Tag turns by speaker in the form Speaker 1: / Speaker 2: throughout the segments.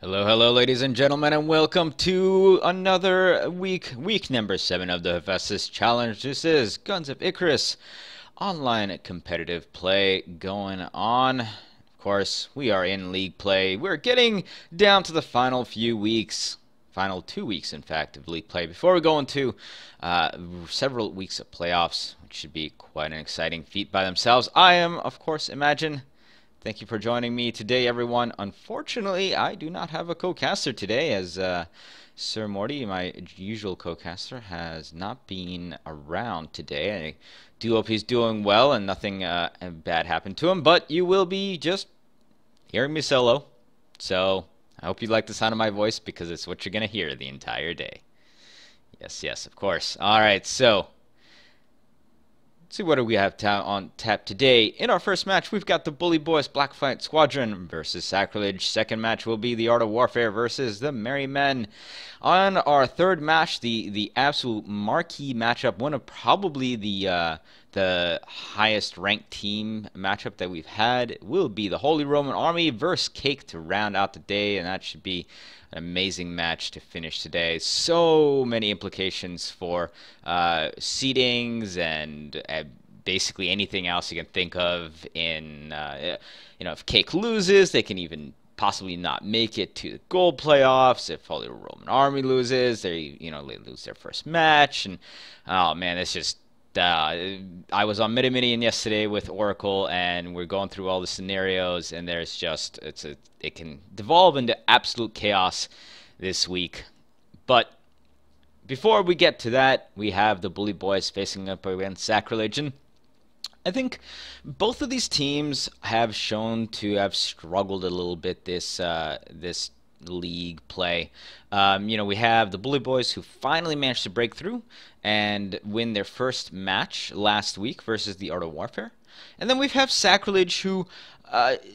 Speaker 1: Hello, hello, ladies and gentlemen, and welcome to another week number 7 of the Hephaestus Challenge. This is Guns of Icarus, online competitive play going on. Of course, we are in league play. We're getting down to the final few weeks, final 2 weeks, in fact, of league play before we go into several weeks of playoffs, which should be quite an exciting feat by themselves. I am, of course, Imagine. Thank you for joining me today, everyone. Unfortunately, I do not have a co-caster today, as Sir Morty, my usual co-caster, has not been around today. I do hope he's doing well and nothing bad happened to him, but you will be just hearing me solo. So I hope you like the sound of my voice because it's what you're going to hear the entire day. Yes, yes, of course. All right, so see what do we have on tap today. In our first match, we've got the Bully Boys Blackfight Squadron versus Sacrilege. Second match will be the Art of Warfare versus the Merry Men. On our third match, the absolute marquee matchup, one of probably the highest ranked team matchup that we've had, will be the Holy Roman Army versus Cake to round out the day, and that should be an amazing match to finish today. So many implications for seedings and basically anything else you can think of. If Cake loses, they can even possibly not make it to the gold playoffs. If Holy Roman Army loses, they lose their first match, and oh man, it's just. I was on Mini yesterday with Oracle, and we're going through all the scenarios, and there's just it can devolve into absolute chaos this week. But before we get to that, we have the Bully Boys facing up against Sacrilege, and I think both of these teams have shown to have struggled a little bit this league play. We have the Bully Boys who finally managed to break through and win their first match last week versus the Art of Warfare. And then we have Sacrilege, who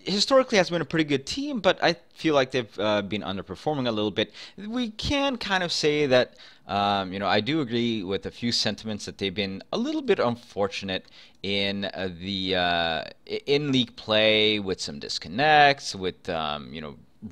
Speaker 1: historically has been a pretty good team, but I feel like they've been underperforming a little bit. We can kind of say that, I do agree with a few sentiments that they've been a little bit unfortunate in in league play with some disconnects, with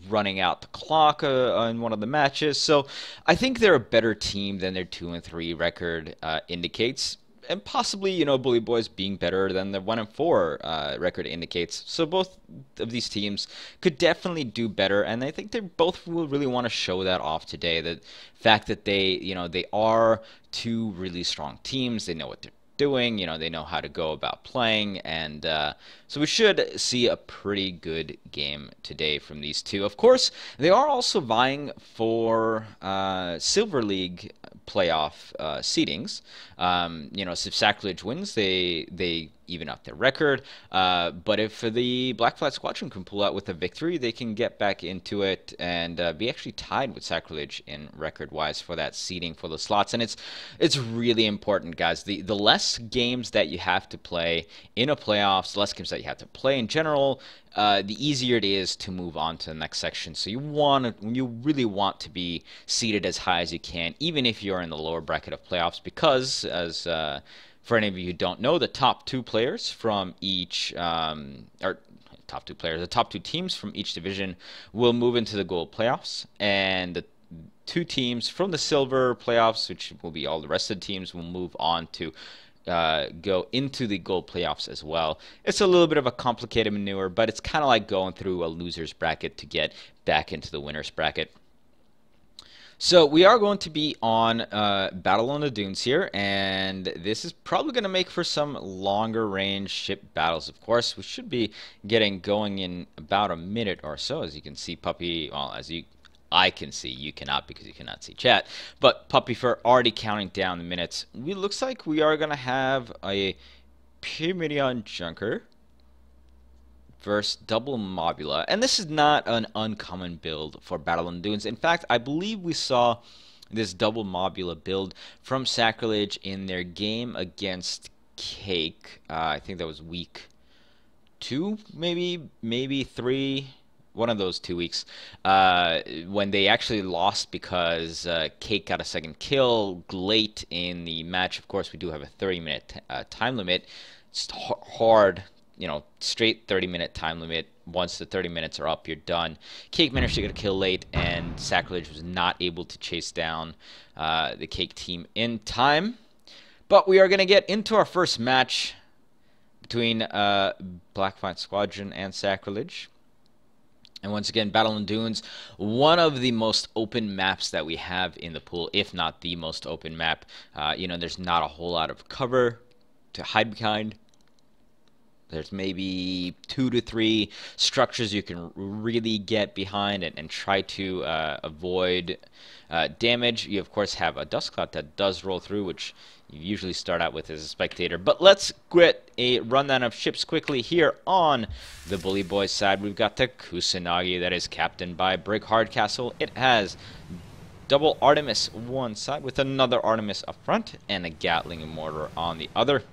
Speaker 1: running out the clock in one of the matches. So I think they're a better team than their 2-3 record indicates, and possibly Bully Boys being better than the 1-4 record indicates. So both of these teams could definitely do better, and I think they both will really want to show that off today. The fact that they are two really strong teams. They know what they're doing, they know how to go about playing, and so we should see a pretty good game today from these two. Of course, they are also vying for Silver League playoff seedings. So if Sacrilege wins, they even up their record. But if the Blackfight Squadron can pull out with a victory, they can get back into it and be actually tied with Sacrilege in record-wise for that seeding for the slots. And it's really important, guys. The less games that you have to play in a playoffs, the less games that you have to play in general, the easier it is to move on to the next section. So you really want to be seeded as high as you can, even if you're in the lower bracket of playoffs, because as for any of you who don't know, the top two players from each the top two teams from each division will move into the gold playoffs, and the two teams from the silver playoffs, which will be all the rest of the teams, will move on to go into the gold playoffs as well. It's a little bit of a complicated maneuver, but it's kind of like going through a loser's bracket to get back into the winner's bracket. So we are going to be on Battle on the Dunes here, and this is probably going to make for some longer range ship battles. Of course, we should be getting going in about a minute or so. As you can see, Puppy, well, I can see, you cannot because you cannot see chat, but Puppy Fur already counting down the minutes. It looks like we are going to have a Pyramidion Junker versus double Mobula, and this is not an uncommon build for Battle on the Dunes. In fact, I believe we saw this double Mobula build from Sacrilege in their game against Cake. I think that was week 2, maybe 3, one of those 2 weeks, when they actually lost because Cake got a second kill late in the match. Of course, we do have a 30-minute time limit. It's hard straight 30-minute time limit. Once the 30 minutes are up, you're done. Cake managed to get a kill late, and Sacrilege was not able to chase down the Cake team in time. But we are going to get into our first match between Blackfire Squadron and Sacrilege. And once again, Battle in Dunes, one of the most open maps that we have in the pool, if not the most open map. There's not a whole lot of cover to hide behind. There's maybe 2 to 3 structures you can really get behind and try to avoid damage. You, of course, have a dust cloud that does roll through, which you usually start out with as a spectator. But let's get a rundown of ships quickly here on the Bully Boys side. We've got the Kusanagi that is captained by Brig Hardcastle. It has double Artemis one side with another Artemis up front and a Gatling mortar on the other.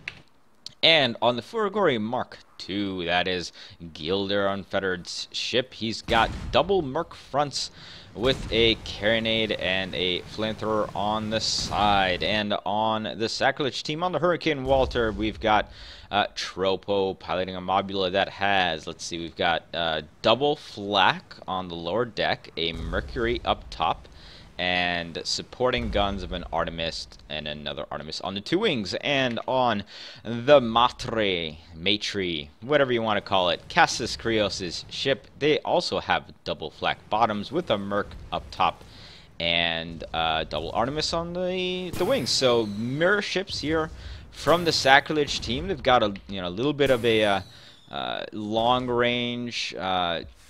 Speaker 1: And on the Furigori Mark II, that is Gilder Unfettered's ship. He's got double Merc fronts with a carronade and a flamethrower on the side. And on the Sacrilege team, on the Hurricane Walter, we've got Tropo piloting a Mobula that has, we've got double flak on the lower deck, a Mercury up top, and supporting guns of an Artemis and another Artemis on the 2 wings. And on the Matre, whatever you want to call it, Cassis Krios' ship, they also have double flak bottoms with a Merc up top and double Artemis on the wings. So mirror ships here from the Sacrilege team. They've got a little bit of a long range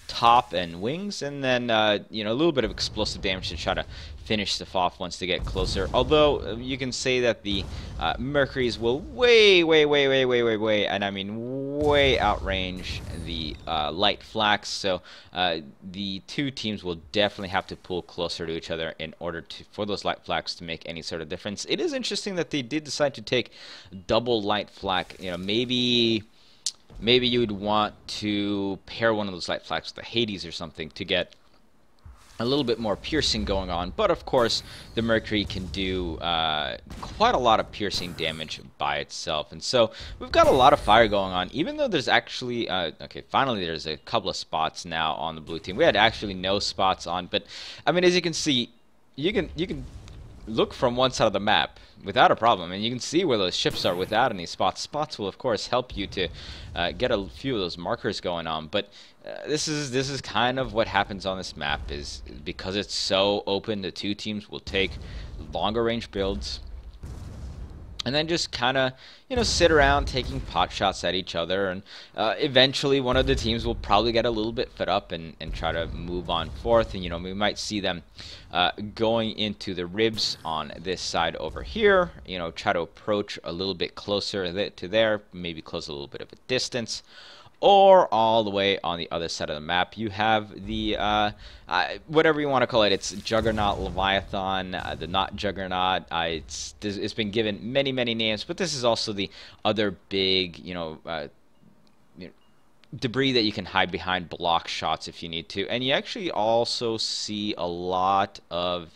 Speaker 1: top and wings, and then a little bit of explosive damage to try to finish stuff off once they get closer. Although you can say that the Mercuries will way, and I mean way outrange the light flaks. So the 2 teams will definitely have to pull closer to each other in order for those light flaks to make any sort of difference. It is interesting that they did decide to take double light flak. Maybe you would want to pair one of those light flaks with the Hades or something to get a little bit more piercing going on. But of course, the Mercury can do quite a lot of piercing damage by itself. And so we've got a lot of fire going on, even though there's actually, finally there's a couple of spots now on the blue team. We had actually no spots on, but I mean, as you can see, you can look from one side of the map without a problem, and you can see where those ships are without any spots. Spots will of course help you to get a few of those markers going on, but this is kind of what happens on this map. Is because it's so open, the 2 teams will take longer range builds and then just kind of sit around taking pot shots at each other, and eventually one of the teams will probably get a little bit fed up and try to move on forth. And we might see them going into the ribs on this side over here, try to approach a little bit closer to there, maybe close a little bit of a distance. Or all the way on the other side of the map, you have the, whatever you want to call it. It's Juggernaut, Leviathan, the Not Juggernaut. It's been given many names, but this is also the other big, debris that you can hide behind, block shots if you need to. And you actually also see a lot of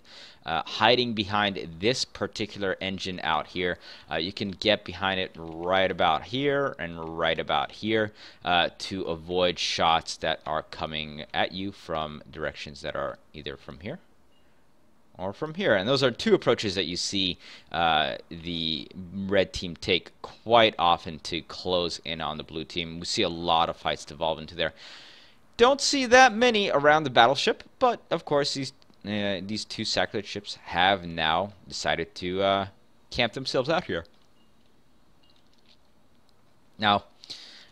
Speaker 1: hiding behind this particular engine out here. You can get behind it right about here and right about here to avoid shots that are coming at you from directions that are either from here or from here. And those are 2 approaches that you see the red team take quite often to close in on the blue team. We see a lot of fights devolve into there. Don't see that many around the battleship, but of course these 2 Sacrilege ships have now decided to camp themselves out here. Now,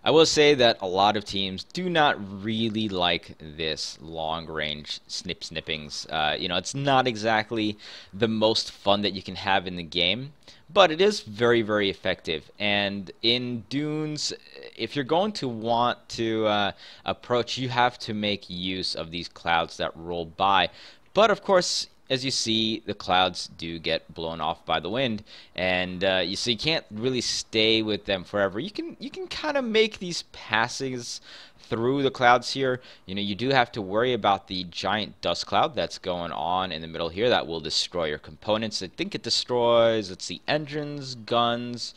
Speaker 1: I will say that a lot of teams do not really like this long-range snippings. It's not exactly the most fun that you can have in the game, but it is very effective. And in Dunes, if you're going to want to approach, you have to make use of these clouds that roll by. But of course, as you see, the clouds do get blown off by the wind, and you can't really stay with them forever. You can kind of make these passes through the clouds here. You do have to worry about the giant dust cloud that's going on in the middle here that will destroy your components. I think it destroys, let's see, engines, guns,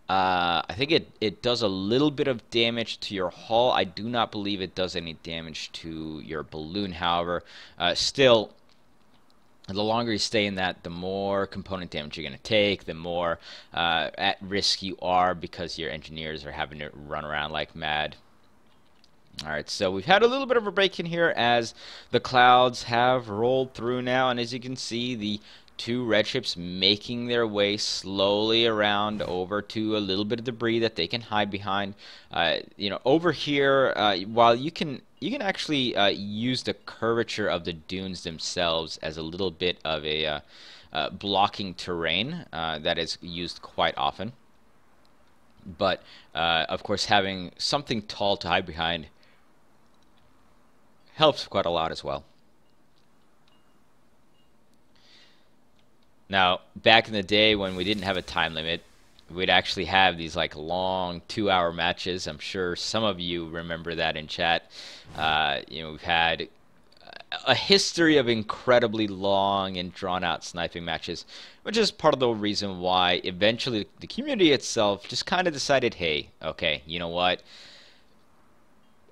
Speaker 1: I think it does a little bit of damage to your hull. I do not believe it does any damage to your balloon, however. Still, the longer you stay in that, the more component damage you're going to take, the more at risk you are because your engineers are having to run around like mad. Alright, so we've had a little bit of a break in here as the clouds have rolled through now, and as you can see, the two red ships making their way slowly around over to a little bit of debris that they can hide behind. Over here, while you can actually use the curvature of the dunes themselves as a little bit of a blocking terrain that is used quite often. But of course, having something tall to hide behind helps quite a lot as well. Now, back in the day when we didn't have a time limit, we'd actually have these like long 2-hour matches. I'm sure some of you remember that in chat. We've had a history of incredibly long and drawn out sniping matches, which is part of the reason why eventually the community itself just kind of decided, hey, okay, you know what?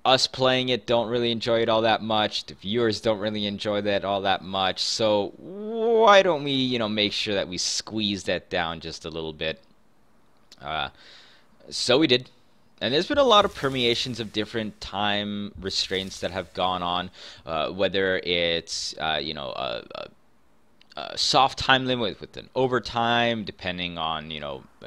Speaker 1: Us playing it don't really enjoy it all that much. The viewers don't really enjoy that all that much. So why don't we, make sure that we squeeze that down just a little bit? So we did. And there's been a lot of permeations of different time restraints that have gone on, whether it's, a soft time limit with an overtime, depending on,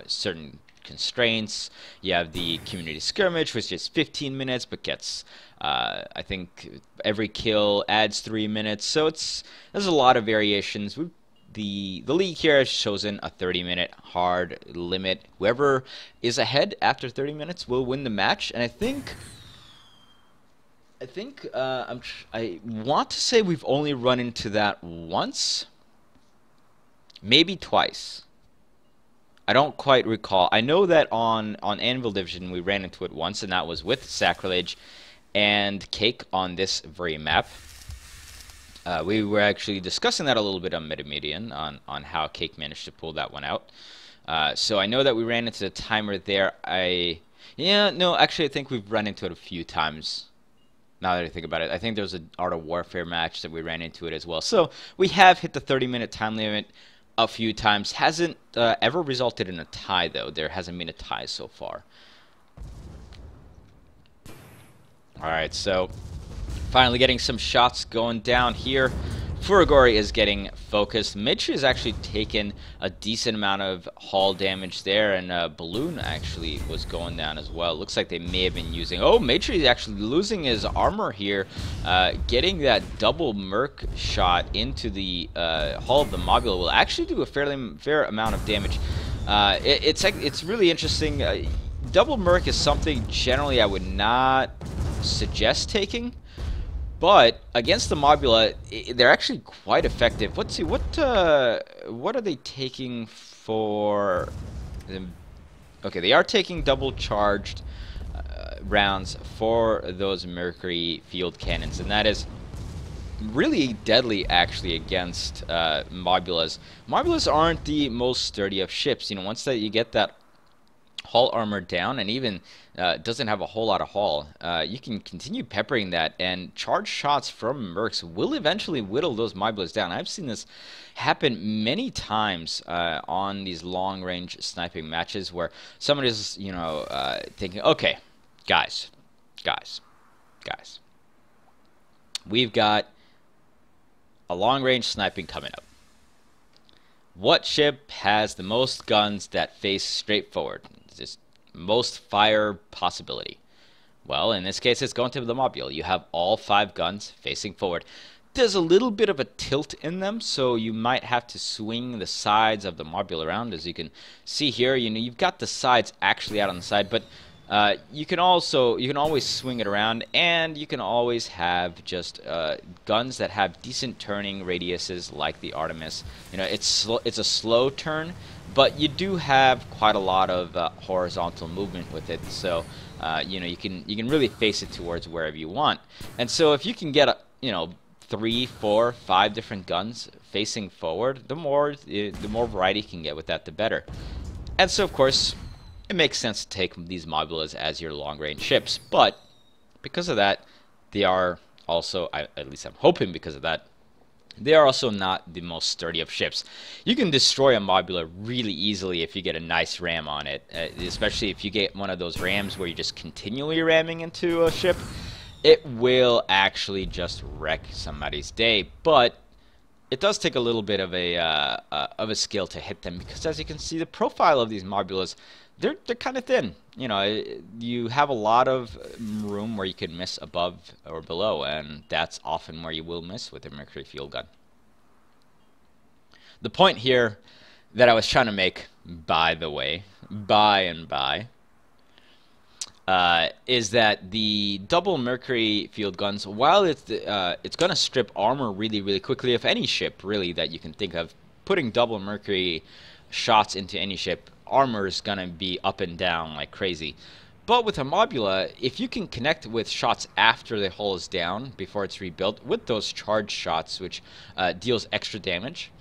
Speaker 1: certain constraints. You have the community skirmish, which is 15 minutes, but gets, I think, every kill adds 3 minutes. So there's a lot of variations. The league here has chosen a 30-minute hard limit. Whoever is ahead after 30 minutes will win the match. And I want to say we've only run into that once, maybe twice. I don't quite recall. I know that on Anvil Division we ran into it once, and that was with Sacrilege and Cake on this very map. We were actually discussing that a little bit on Metamedian on how Cake managed to pull that one out. So I know that we ran into the timer there. Actually I think we've run into it a few times. Now that I think about it, I think there was an Art of Warfare match that we ran into it as well. So we have hit the 30-minute time limit a few times. Hasn't ever resulted in a tie, though. There hasn't been a tie so far. Alright, so finally getting some shots going down here. Furigori is getting focused. Mitch has actually taken a decent amount of hull damage there, and Balloon actually was going down as well. Looks like they may have been using... Oh, Matri is actually losing his armor here. Getting that double Merc shot into the hull of the Mobula will actually do a fair amount of damage. It's really interesting. Double Merc is something generally I would not suggest taking. But against the Mobula, they're actually quite effective. Let's see, what are they taking for them? Okay, they are taking double charged rounds for those Mercury field cannons, and that is really deadly actually against Mobulas. Mobulas aren't the most sturdy of ships. Once that you get that hull armor down, and even doesn't have a whole lot of hull, you can continue peppering that, and charge shots from Mercs will eventually whittle those Mobulas down. I've seen this happen many times on these long-range sniping matches where someone is, thinking, okay, guys, we've got a long-range sniping coming up. What ship has the most guns that face straight forward? Just most fire possibility. Well, in this case, it's going to be the Mobula. You have all 5 guns facing forward. There's a little bit of a tilt in them, so you might have to swing the sides of the Mobula around. As you can see here, you've got the sides actually out on the side, but you can always swing it around, and you can always have just guns that have decent turning radiuses like the Artemis. It's a slow turn, but you do have quite a lot of horizontal movement with it, so you can really face it towards wherever you want. And so if you can get 3, 4, 5 different guns facing forward, the more variety you can get with that, the better. And so of course, it makes sense to take these modulas as your long-range ships. But because of that, they are also, at least I'm hoping because of that, they are also not the most sturdy of ships. You can destroy a mobula really easily if you get a nice ram on it, especially if you get one of those rams where you're just continually ramming into a ship. It will actually just wreck somebody's day, but it does take a little bit of a skill to hit them, because as you can see, the profile of these mobulas, they're kind of thin. You know, you have a lot of room where you can miss above or below, and that's often where you will miss with a mercury field gun. The point here that I was trying to make, by the way, is that the double mercury field guns, while it's going to strip armor really, really quickly, if any ship really that you can think of, putting double mercury shots into any ship, armor is going to be up and down like crazy. But with a mobula, if you can connect with shots after the hull is down, before it's rebuilt, with those charge shots, which deals extra damage,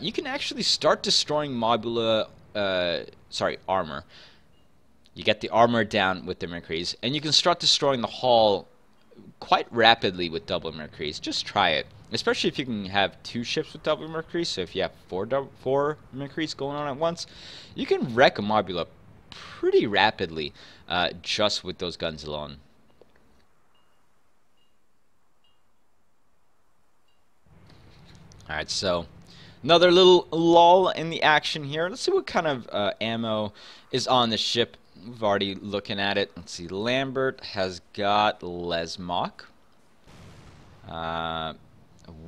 Speaker 1: you can actually start destroying mobula, armor. You get the armor down with the mercuries, and you can start destroying the hull quite rapidly with double mercuries. Just try it, especially if you can have 2 ships with double mercuries. So if you have 4 mercuries going on at once, you can wreck a mobula pretty rapidly just with those guns alone. Alright, so another little lull in the action here. Let's see what kind of ammo is on the ship. We've already looking at it. Let's see. Lambert has got Lesmok.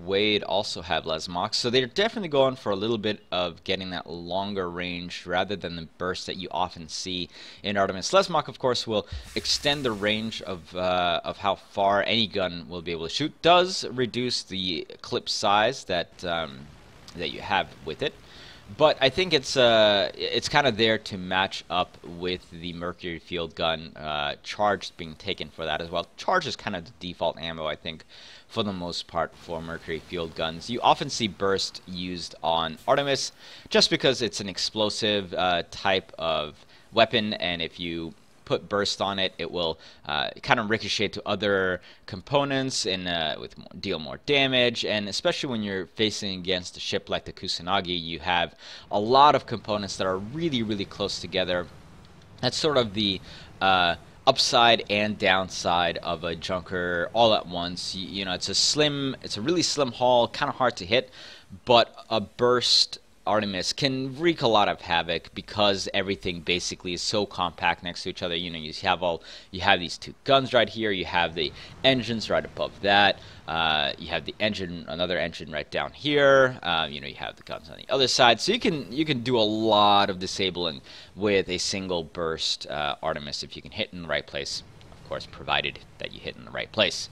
Speaker 1: Wade also have Lesmok. So they're definitely going for a little bit of getting that longer range rather than the burst that you often see in Artemis. Lesmok, of course, will extend the range of how far any gun will be able to shoot. Does reduce the clip size that that you have with it. But I think it's kind of there to match up with the mercury field gun. Charge being taken for that as well. Charge is kind of the default ammo, I think, for the most part for mercury field guns. You often see burst used on Artemis just because it's an explosive type of weapon, and if you put burst on it, it will kind of ricochet to other components and deal more damage. And especially when you're facing against a ship like the Kusanagi, you have a lot of components that are really, really close together. That's sort of the upside and downside of a junker all at once. You know, it's a really slim hull, kind of hard to hit, but a burst Artemis can wreak a lot of havoc because everything basically is so compact next to each other. You know, you have these 2 guns right here. You have the engines right above that. You have the another engine right down here. You know, you have the guns on the other side. So you can do a lot of disabling with a single burst Artemis if you can hit in the right place. Of course, provided that you hit in the right place.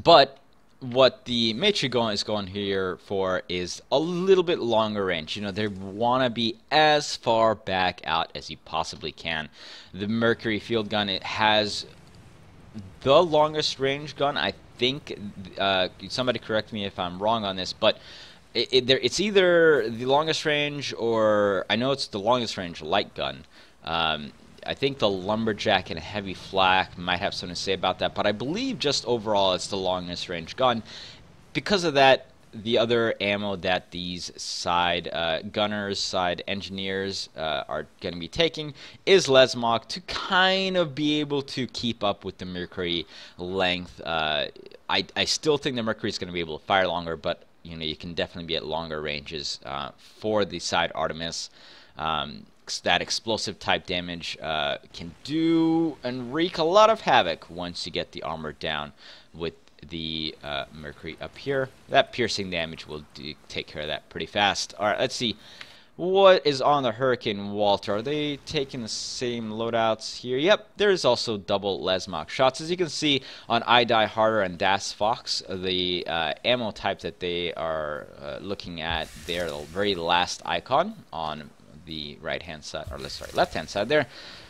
Speaker 1: But what the Matri is going here for is a little bit longer range. You know, they want to be as far back out as you possibly can. The mercury field gun, it has the longest range gun. I think, somebody correct me if I'm wrong on this, but it's either the longest range, or I know it's the longest range light gun. I think the Lumberjack and Heavy Flak might have something to say about that, but I believe just overall it's the longest range gun. Because of that, the other ammo that these side gunners, side engineers are going to be taking is Lesmok to kind of be able to keep up with the Mercury length. I still think the Mercury is going to be able to fire longer, but you know, you can definitely be at longer ranges for the side Artemis. That explosive type damage can do and wreak a lot of havoc once you get the armor down with the Mercury up here. That piercing damage will take care of that pretty fast. Alright, let's see. What is on the Hurricane Walter? Are they taking the same loadouts here? Yep, there's also double Lesmok shots. As you can see on I Die Harder and Das Fox, the ammo type that they are looking at there, the very last icon on the right hand side, or sorry, left hand side there,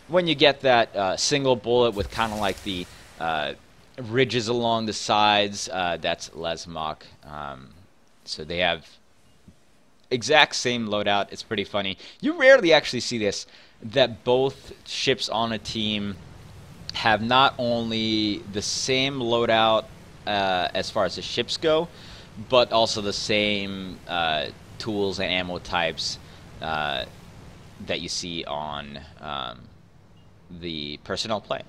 Speaker 1: when you get that single bullet with kind of like the ridges along the sides, that's Lesmok. So they have exact same loadout. It's pretty funny. You rarely actually see this, that both ships on a team have not only the same loadout as far as the ships go, but also the same tools and ammo types that you see on the personnel playing.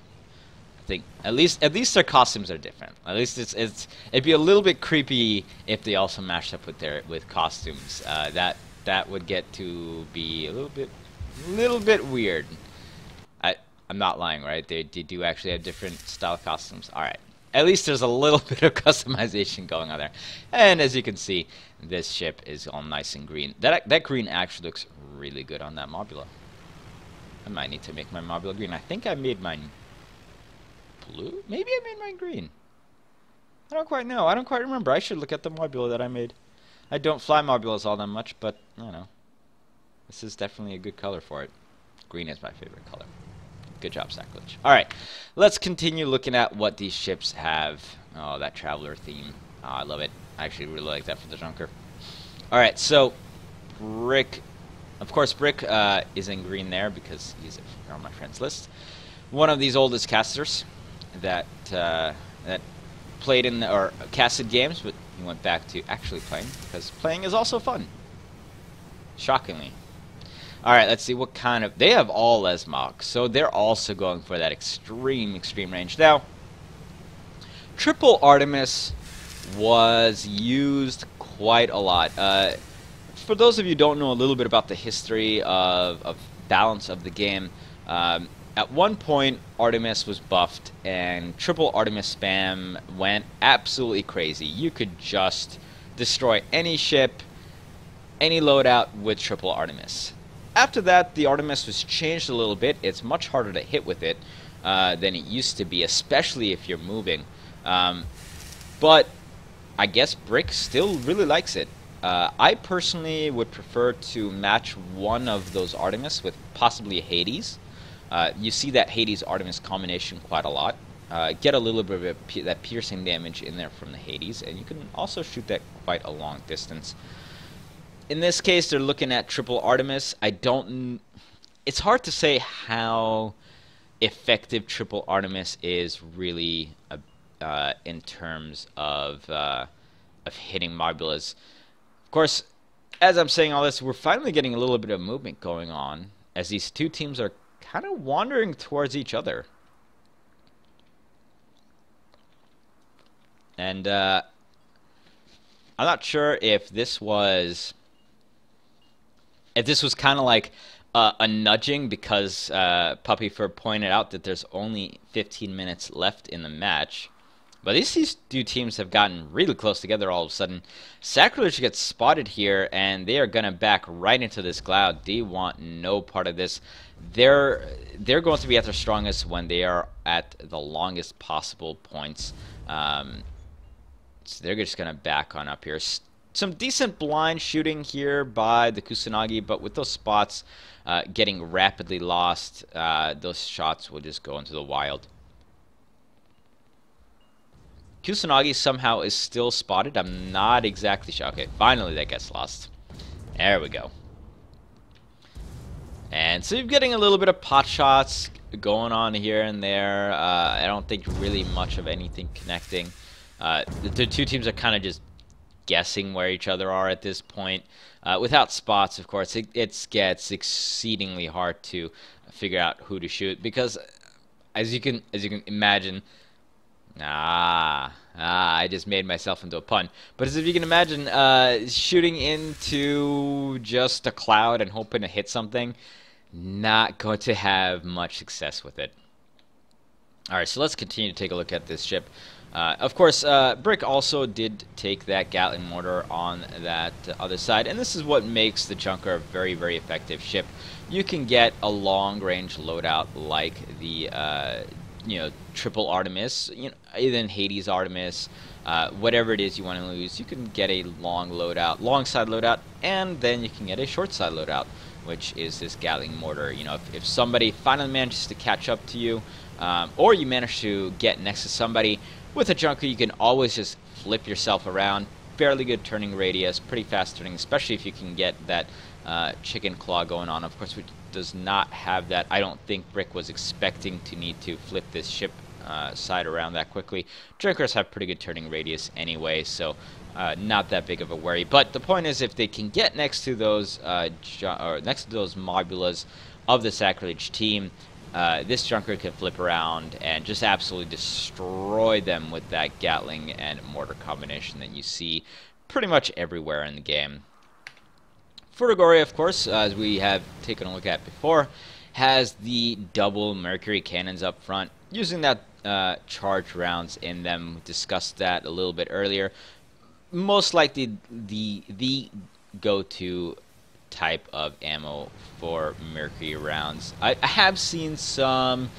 Speaker 1: I think at least their costumes are different. At least it'd be a little bit creepy if they also matched up with costumes. That would get to be a little bit weird. I'm not lying, right? They do actually have different style costumes. All right. At least there's a little bit of customization going on there. And as you can see, this ship is all nice and green. That green actually looks really good on that Mobula. I might need to make my Mobula green. I think I made mine blue? Maybe I made mine green. I don't quite know. I don't quite remember. I should look at the Mobula that I made. I don't fly Mobulas all that much, but, you know. This is definitely a good color for it. Green is my favorite color. Good job, Sacrilege. Alright, let's continue looking at what these ships have. Oh, that Traveler theme. Oh, I love it. I actually really like that for the Junker. Alright, so Brick. Of course, Brick is in green there because he's on my friends list. One of these oldest casters that played in or casted games, but he went back to actually playing because playing is also fun. Shockingly. Alright, let's see what kind of... They have all Lesmog, so they're also going for that extreme range. Now, Triple Artemis was used quite a lot. For those of you who don't know a little bit about the history of balance of the game, at one point Artemis was buffed and Triple Artemis spam went absolutely crazy. You could just destroy any ship, any loadout with Triple Artemis. After that, the Artemis was changed a little bit. It's much harder to hit with it than it used to be, especially if you're moving. But I guess Brick still really likes it. I personally would prefer to match one of those Artemis with possibly a Hades. You see that Hades-Artemis combination quite a lot. Get a little bit of that piercing damage in there from the Hades, and you can also shoot that quite a long distance. In this case, they're looking at Triple Artemis. It's hard to say how effective Triple Artemis is really in terms of hitting Mobulas. Of course, as I'm saying all this, we're finally getting a little bit of movement going on as these two teams are kind of wandering towards each other. And I'm not sure if this was kind of like a nudging because Puppyfur pointed out that there's only 15 minutes left in the match. But these two teams have gotten really close together all of a sudden. Sacrilege gets spotted here, and they are going to back right into this cloud. They want no part of this. They're going to be at their strongest when they are at the longest possible points. So they're just going to back on up here. Some decent blind shooting here by the Kusanagi, but with those spots getting rapidly lost, those shots will just go into the wild. Kusanagi somehow is still spotted. I'm not exactly sure. Okay, finally that gets lost. There we go. And so you're getting a little bit of pot shots going on here and there. I don't think really much of anything connecting. The two teams are kind of just guessing where each other are at this point. Without spots, of course, it gets exceedingly hard to figure out who to shoot because, as you can imagine, I just made myself into a pun. But as if you can imagine, shooting into just a cloud and hoping to hit something, not going to have much success with it. All right, so let's continue to take a look at this ship. Of course, Brick also did take that Gatling mortar on that other side, and this is what makes the Junker a very, very effective ship. You can get a long-range loadout like the, Triple Artemis, even Hades Artemis, whatever it is you want to use. You can get a long side loadout, and then you can get a short side loadout, which is this Gatling mortar. If somebody finally manages to catch up to you, or you manage to get next to somebody with a Junker, you can always just flip yourself around, fairly good turning radius, pretty fast turning, especially if you can get that chicken claw going on. Of course, which does not have that. I don't think Brick was expecting to need to flip this ship side around that quickly. Drinkers have pretty good turning radius anyway, so not that big of a worry. But the point is, if they can get next to those mobulas of the Sacrilege team, this Junker can flip around and just absolutely destroy them with that Gatling and mortar combination that you see pretty much everywhere in the game. Furigori, of course, as we have taken a look at before, has the double Mercury cannons up front, using that charged rounds in them. We discussed that a little bit earlier. Most likely the go-to type of ammo for Mercury rounds. I have seen some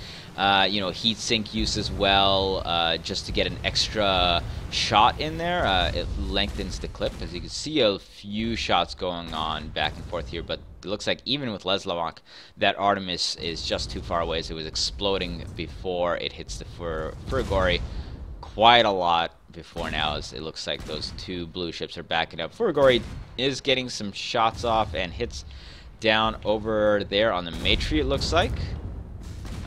Speaker 1: heat sink use as well, just to get an extra shot in there. It lengthens the clip. As you can see, a few shots going on back and forth here, but it looks like even with Leslavok, that Artemis is just too far away, so it was exploding before it hits the Furigori quite a lot before now, as it looks like those two blue ships are backing up. Furigori is getting some shots off and hits down over there on the Matri, it looks like.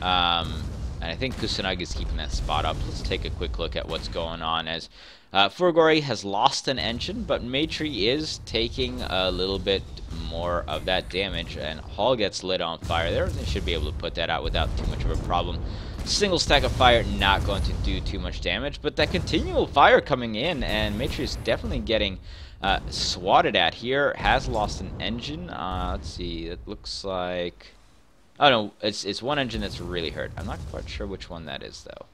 Speaker 1: And I think Kusanagi is keeping that spot up. Let's take a quick look at what's going on, as Furigori has lost an engine, but Matri is taking a little bit more of that damage, and Hall gets lit on fire there. They should be able to put that out without too much of a problem. Single stack of fire not going to do too much damage, but that continual fire coming in, and Matri is definitely getting swatted at here. Has lost an engine. Let's see, it looks like... Oh no, it's one engine that's really hurt. I'm not quite sure which one that is, though.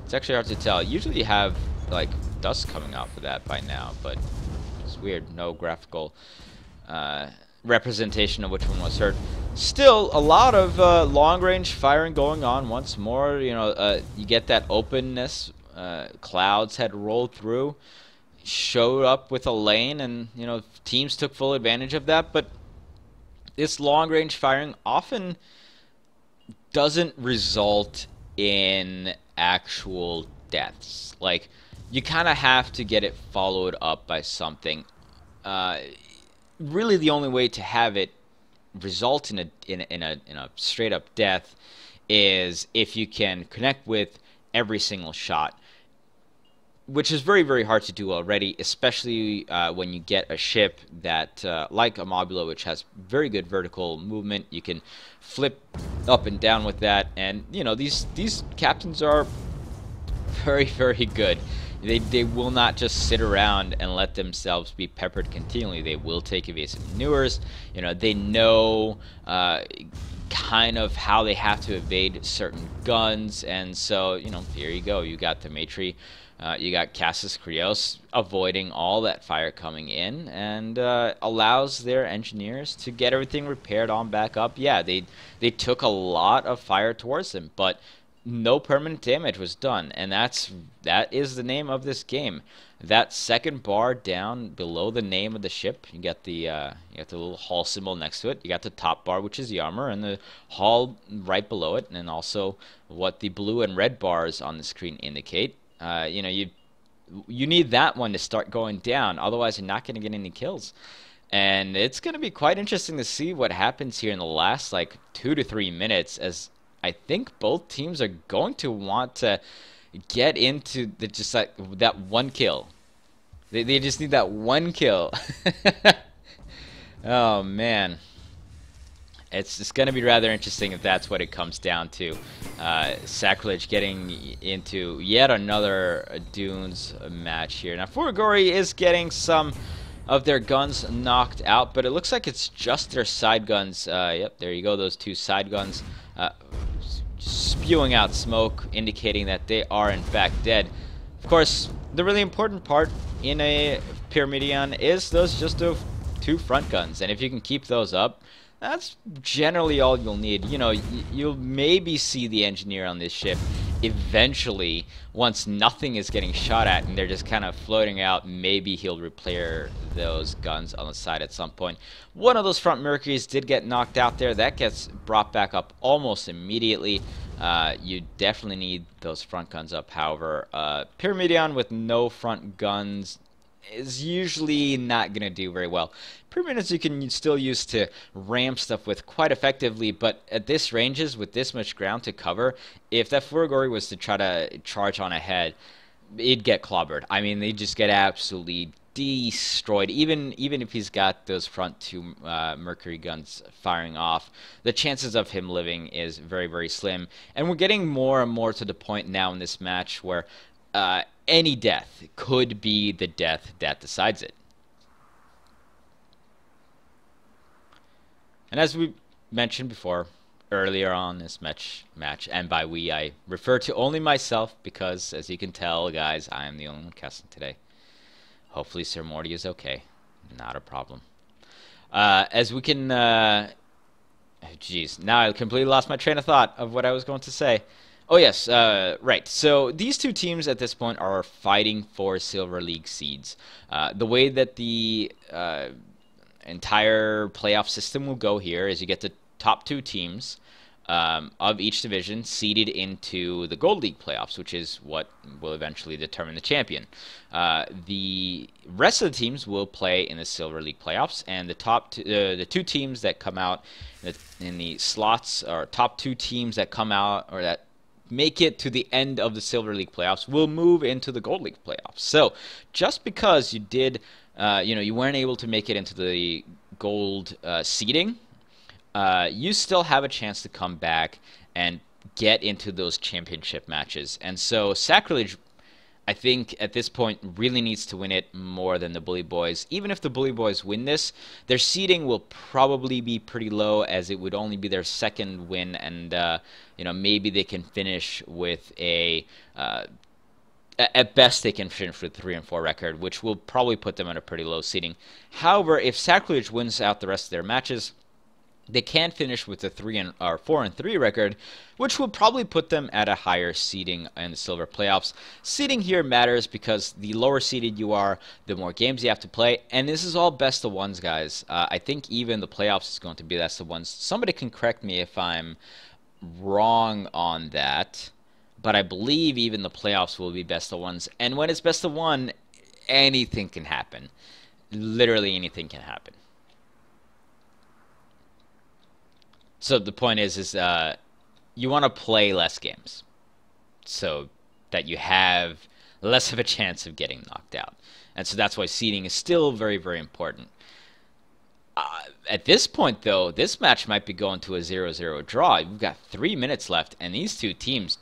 Speaker 1: It's actually hard to tell. Usually you have, like, dust coming off of that by now, but it's weird. No graphical representation of which one was hurt. Still, a lot of long-range firing going on once more. You get that openness. Clouds had rolled through, showed up with a lane, and, teams took full advantage of that, but this long-range firing often doesn't result in actual deaths. Like, you kind of have to get it followed up by something. Really, the only way to have it result in a straight-up death is if you can connect with every single shot, which is very, very hard to do already, especially when you get a ship that, like a Mobula, which has very good vertical movement. You can flip up and down with that, and these captains are very, very good. They will not just sit around and let themselves be peppered continually. They will take evasive maneuvers. They know kind of how they have to evade certain guns, and so here you go. You got the Matri. You got Cassis Krios avoiding all that fire coming in, and allows their engineers to get everything repaired on back up. Yeah, they took a lot of fire towards them, but no permanent damage was done, and that is the name of this game. That second bar down below the name of the ship, you got the little hull symbol next to it. You got the top bar, which is the armor, and the hull right below it, and also what the blue and red bars on the screen indicate. You need that one to start going down, otherwise you're not going to get any kills. And it's going to be quite interesting to see what happens here in the last 2 to 3 minutes, as I think both teams are going to want to get into that one kill. They just need that one kill. Oh man. It's going to be rather interesting if that's what it comes down to. Sacrilege getting into yet another Dunes match here. Now, Furigori is getting some of their guns knocked out, but it looks like it's just their side guns. Yep, there you go, those two side guns spewing out smoke, indicating that they are in fact dead. Of course, the really important part in a Pyramidion is those two front guns, and if you can keep those up, that's generally all you'll need. You'll maybe see the engineer on this ship eventually, once nothing is getting shot at and they're just kind of floating out. Maybe he'll repair those guns on the side at some point. One of those front Mercuries did get knocked out there. That gets brought back up almost immediately. You definitely need those front guns up. However, Pyramidion with no front guns is usually not going to do very well. Pyramids you can still use to ram stuff with quite effectively, but at this ranges, with this much ground to cover, if that Furigori was to try to charge on ahead, it'd get clobbered. I mean, they just get absolutely destroyed. Even if he's got those front two Mercury guns firing off, the chances of him living is very, very slim. And we're getting more and more to the point now in this match where any death could be the death that decides it. And as we mentioned before, earlier on this match, and by we, I refer to only myself because, as you can tell, guys, I am the only one casting today. Hopefully Sir Morty is okay. Not a problem. As we can... Jeez, now I completely lost my train of thought of what I was going to say. Oh, yes, right. So these two teams at this point are fighting for Silver League seeds. The way that the entire playoff system will go here is you get the top two teams of each division seeded into the Gold League playoffs, which is what will eventually determine the champion. The rest of the teams will play in the Silver League playoffs, and the two teams that come out in the slots, or top two teams that come out or that make it to the end of the Silver League playoffs will move into the Gold League playoffs. So just because you did, you weren't able to make it into the gold seeding, you still have a chance to come back and get into those championship matches. And so Sacrilege, I think, at this point, really needs to win it more than the Bully Boys. Even if the Bully Boys win this, their seeding will probably be pretty low, as it would only be their second win, and maybe they can finish with a at best they can finish with 3-4 record, which will probably put them at a pretty low seeding. However, if Sacrilege wins out the rest of their matches, they can finish with a 4-3 record, which will probably put them at a higher seeding in the silver playoffs. Seeding here matters because the lower seeded you are, the more games you have to play, and this is all best of ones, guys. I think even the playoffs is going to be best of ones. Somebody can correct me if I'm wrong on that, but I believe even the playoffs will be best of ones. And when it's best of one, anything can happen. Literally anything can happen. So the point is you want to play less games so that you have less of a chance of getting knocked out. And so that's why seeding is still very, very important. At this point, though, this match might be going to a 0-0 draw. We've got 3 minutes left, and these two teams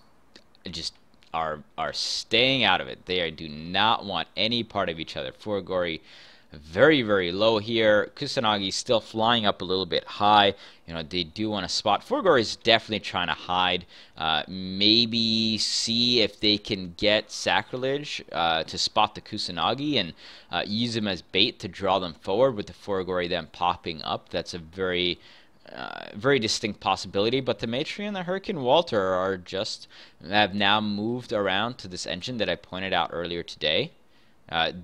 Speaker 1: just are staying out of it. They do not want any part of each other. Furigori very, very low here. Kusanagi still flying up a little bit high. They do want to spot. Furigori is definitely trying to hide. Maybe see if they can get Sacrilege to spot the Kusanagi and use him as bait to draw them forward, with the Furigori then popping up. That's a very very distinct possibility. But the Matri and the Hurricane Walter have now moved around to this engine that I pointed out earlier today.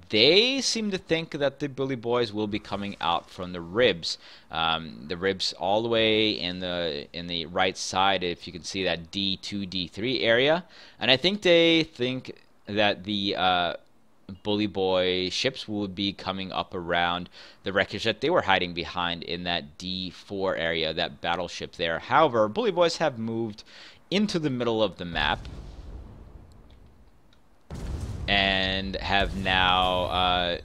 Speaker 1: They seem to think that the Bully Boys will be coming out from the ribs. The ribs all the way in the right side, if you can see that D2, D3 area. And I think they think that the Bully Boy ships would be coming up around the wreckage that they were hiding behind in that D4 area, that battleship there. However, Bully Boys have moved into the middle of the map and have now,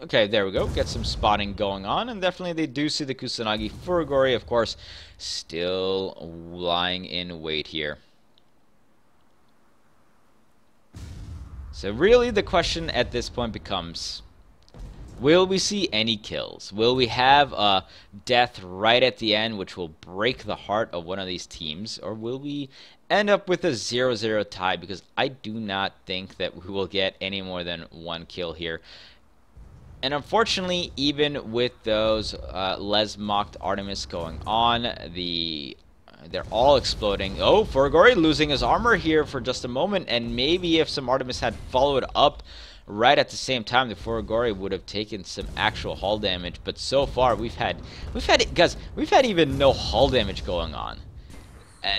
Speaker 1: okay, there we go, get some spotting going on, and definitely they do see the Kusanagi. Furigori, of course, still lying in wait here. So really the question at this point becomes, will we see any kills? Will we have a death right at the end, which will break the heart of one of these teams? Or will we end up with a 0-0 tie? Because I do not think that we will get any more than one kill here. And unfortunately, even with those Les-mocked Artemis going on, they're all exploding. Oh, Furigori losing his armor here for just a moment, and maybe if some Artemis had followed up right at the same time, the Furigori would have taken some actual hull damage. But so far, we've had even no hull damage going on.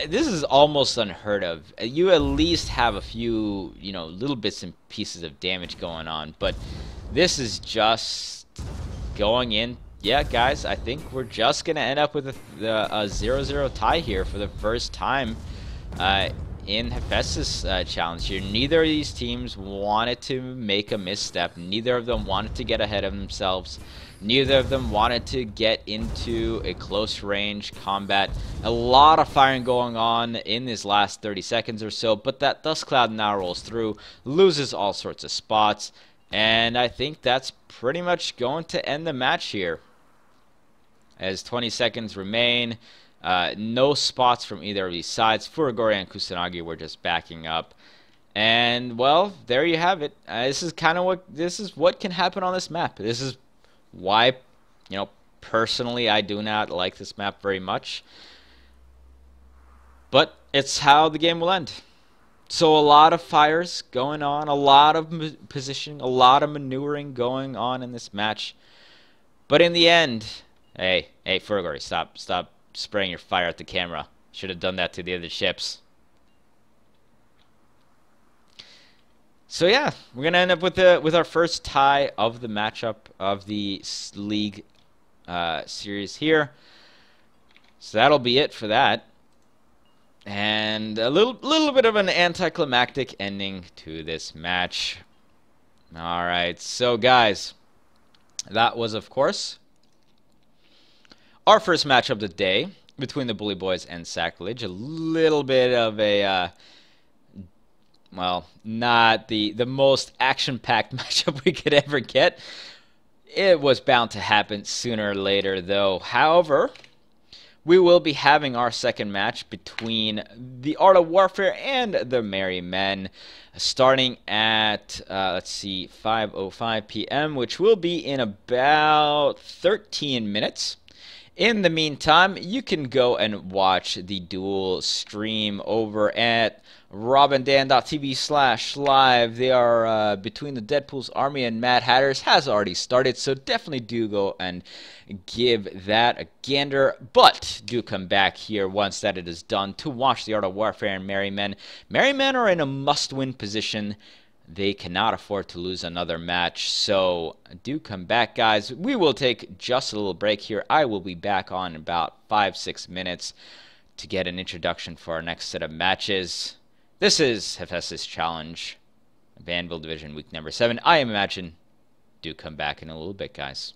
Speaker 1: This is almost unheard of. You at least have a few, little bits and pieces of damage going on, but this is just going in. Yeah, guys, I think we're just going to end up with a 0-0 tie here for the first time in Hephaestus challenge here. Neither of these teams wanted to make a misstep. Neither of them wanted to get ahead of themselves. Neither of them wanted to get into a close range combat. A lot of firing going on in this last 30 seconds or so, but that dust cloud now rolls through, loses all sorts of spots, and I think that's pretty much going to end the match here. As 20 seconds remain, no spots from either of these sides. Furigori and Kusanagi were just backing up. And, well, there you have it. This is what can happen on this map. This is why, personally I do not like this map very much. But it's how the game will end. So a lot of fires going on, a lot of positioning, a lot of maneuvering going on in this match. But in the end, hey, Furigori, stop spraying your fire at the camera. Should have done that to the other ships. So yeah, we're gonna end up with our first tie of the matchup of the league series here. So that'll be it for that, and a little bit of an anticlimactic ending to this match. All right, so guys, that was of course our first match of the day between the Bully Boys and Sacrilege. A little bit of a well, not the most action-packed matchup we could ever get. It was bound to happen sooner or later, though. However, we will be having our second match between the Art of Warfare and the Merry Men, starting at, let's see, 5:05 p.m., which will be in about 13 minutes. In the meantime, you can go and watch the duel stream over at robindan.tv/live. They are between the Deadpool's Army and Mad Hatters has already started, so definitely do go and give that a gander. But do come back here once that it is done to watch the Art of Warfare and Merry Men. Merry Men are in a must-win position. They cannot afford to lose another match, so do come back, guys. We will take just a little break here. I will be back on in about 5-6 minutes to get an introduction for our next set of matches. This is Hephaestus Challenge, Vanville Division, week number 7. I imagine. Do come back in a little bit, guys.